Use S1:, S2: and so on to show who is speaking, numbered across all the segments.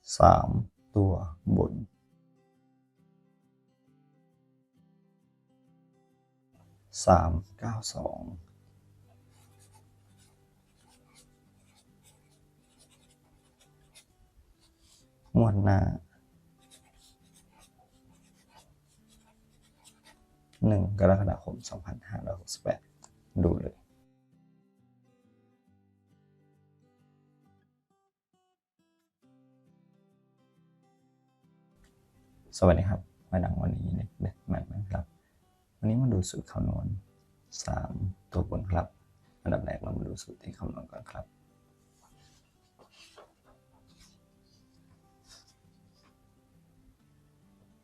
S1: 3ตัวบน392งวดหน้า1 กรกฎาคม 2568ดูเลยสวัสดีครับมาดังวันนี้เด็กแมทนะครับวันนี้มาดูสูตรคำนวณ3ตัวบนครับอันดับแรกเรามาดูสูตรที่คำนวณก่อนครับ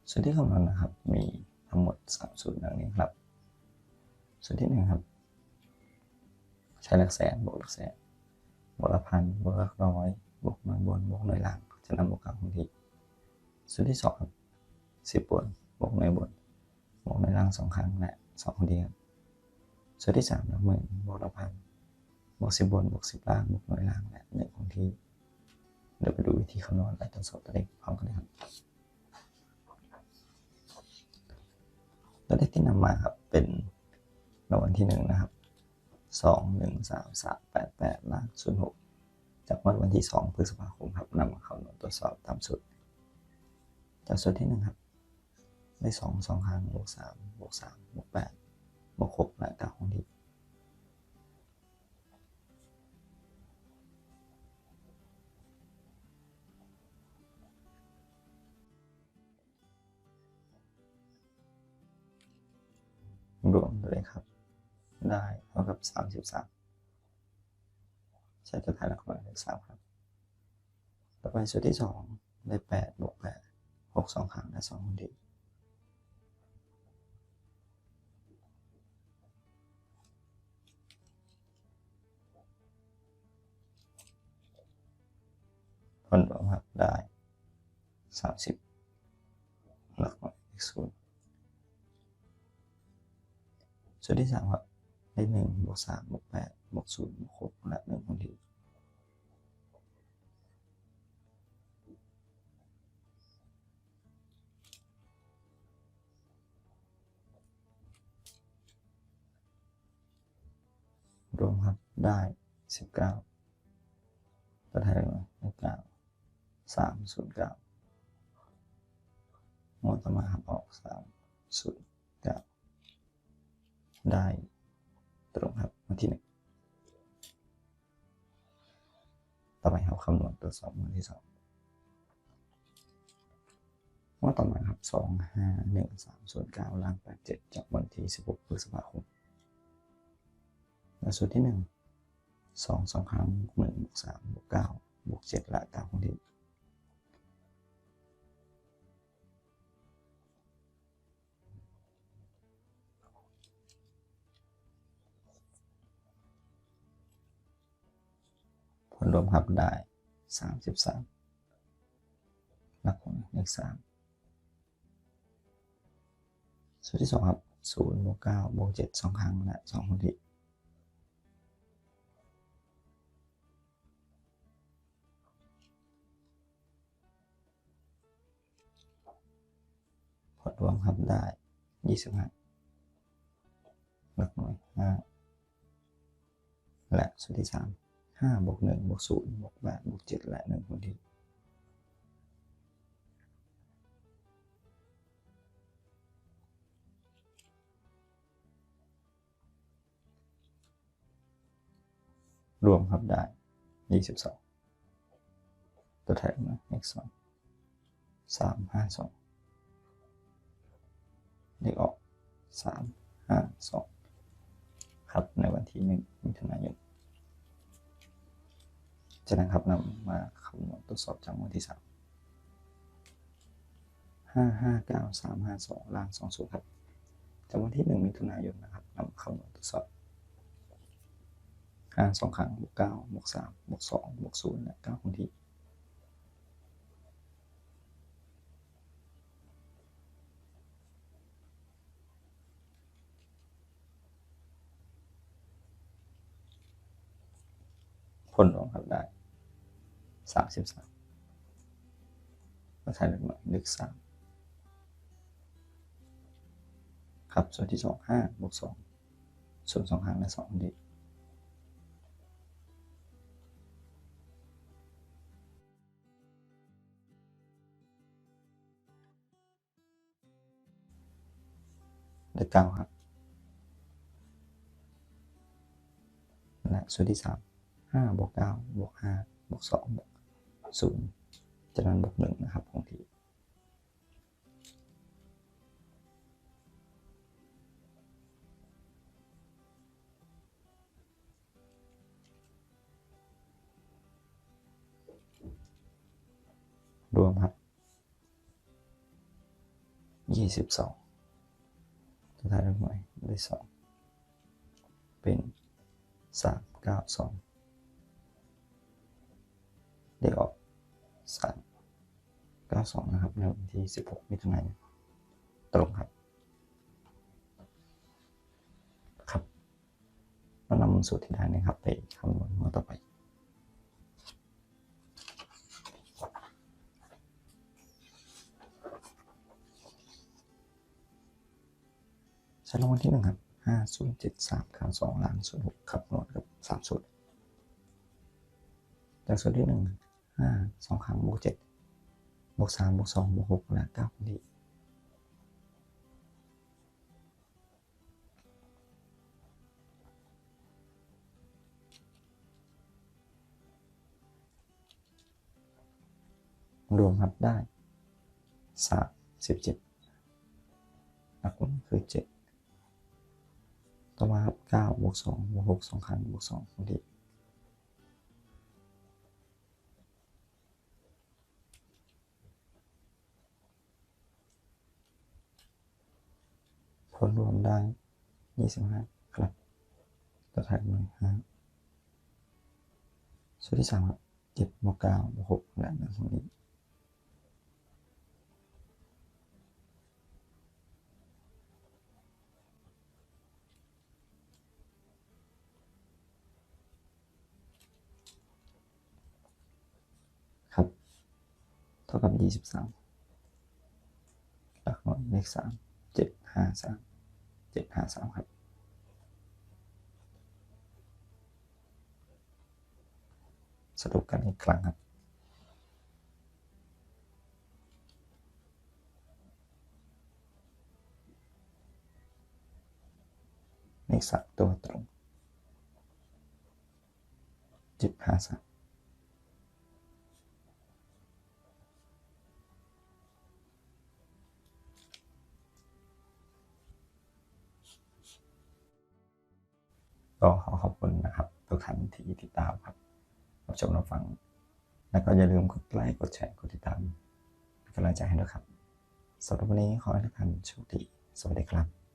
S1: สูตรที่คำนวณนะครับมีทั้งหมด3สูตรดังนี้ครับสูตรที่1ครับใช้หลักแสนบวกหลักแสนบวกหลักพันบวกหลักร้อยบวกหน่วยบนบวกหน่วยล่างจะนำบวกกลางคงที่สูตรที่2ครับ10บนบวกหน่วยบนบวกหน่วยล่าง2ครั้งและ2คงที่ครับสูตรที่3หลักหมื่นบวกหลักพันบวก10บนบวก10ล่างบวกหน่วยล่างและ1คงที่เดี๋ยวไปดูวิธีคำนวณและตรวจสอบตัวเลขพร้อมกันเลยครับตัวเลขที่นำมาครับเป็นรางวัลที่1นะครับ2133888ล่าง06จากวันที่2พฤษภาคมครับนำมาคำนวณตรวจสอบตามสูตรจากสูตรที่1ครับได้2ครั้งบวก3บวก3บวก8บวก6และ9คงที่รวมเลยครับได้เท่ากับ33ใช้ตัวแทนหลักร้อยเลข3ครับต่อไปสูตรที่2ได้8บวก8 6 2ครั้งและ2คงที่ผลรวมครับได้30หลักร้อยเลข0สูตรที่3ครับได้1บวก3บวก8บวก0บวก6และ1คงที่รวมครับได้19ตัวแทนเลข9 309งวดต่อมาครับออก309ได้ตรงครับวันที่1ต่อไปครับคำนวณตรวจสอบวันที่2งวดต่อมาครับ2511309ล่าง87จากวันที่16พฤษภาคมและสูตรที่1 2ครั้งบวก1บวก3บวก9บวก7และ9คงที่ผลรวมครับได้33หลักผลเลข3สูตรที่2ครับ0บวก9บวก7 2ครั้งและ2คงที่ผลรวมครับได้25หลักหน่วย5และสูตรที่3 5บวก1บวก0บวก8บวก7และ1คงที่รวมครับได้22ตัวแทนมาเลข2 352เลขออก352ครับในวันที่1มิถุนายนจากนั้นครับนำมาคำนวณตรวจสอบจากวันที่3 559352ล่าง20ครับจากวันที่1มิถุนายนนะครับนำคำนวณตรวจสอบ2ครั้งบวก9บวก3บวก2บวก0และ9คงที่ผลรวมครับได้33 ก็ถ่ายเลขหน่วยเลข3ครับส่วนที่2 5 บวก 2ส่วน2 หารและ2ดีเลข9ครับและส่วนที่3 5 บวก 9 บวก 5 บวก 2 บวก 0จากนั้นบวก 1นะครับคงที่รวมครับ22จะได้เลขหน่วยเลข2เป็น392เลขออก392นะครับในวันที่16 มิถุนายนตรงครับครับเรานำสูตรที่ได้นะครับไปคำนวณต่อไปใช้รางวัลที่1ครับ507392ล้าน06ครับนวณกับ3สูตรจากสูตรที่1 5 2 ครั้งบวก7บวก3บวก2บวก6และ9คนที่รวมครับได้37หลักคือ7ต่อมาครับ9บวก2บวก6 2 ครั้งบวก2คนที่ผลรวมได้25ครับตัวแทนหน่วย5สูตรที่3ครับ7บวก9บวก6และ1คนที่ครับเท่ากับ23หลักหน่วยเลข3 753 753ครับสรุปกันอีกครั้งครับเลข3ตัวตรง753ก็ขอขอบคุณนะครับทุกท่านที่ติดตามครับรับชมรับฟังแล้วก็อย่าลืมกดไลค์กดแชร์กดติดตามเป็นกำลังใจให้ด้วยครับสำหรับวันนี้ขอให้ทุกท่านโชคดีสวัสดีครับ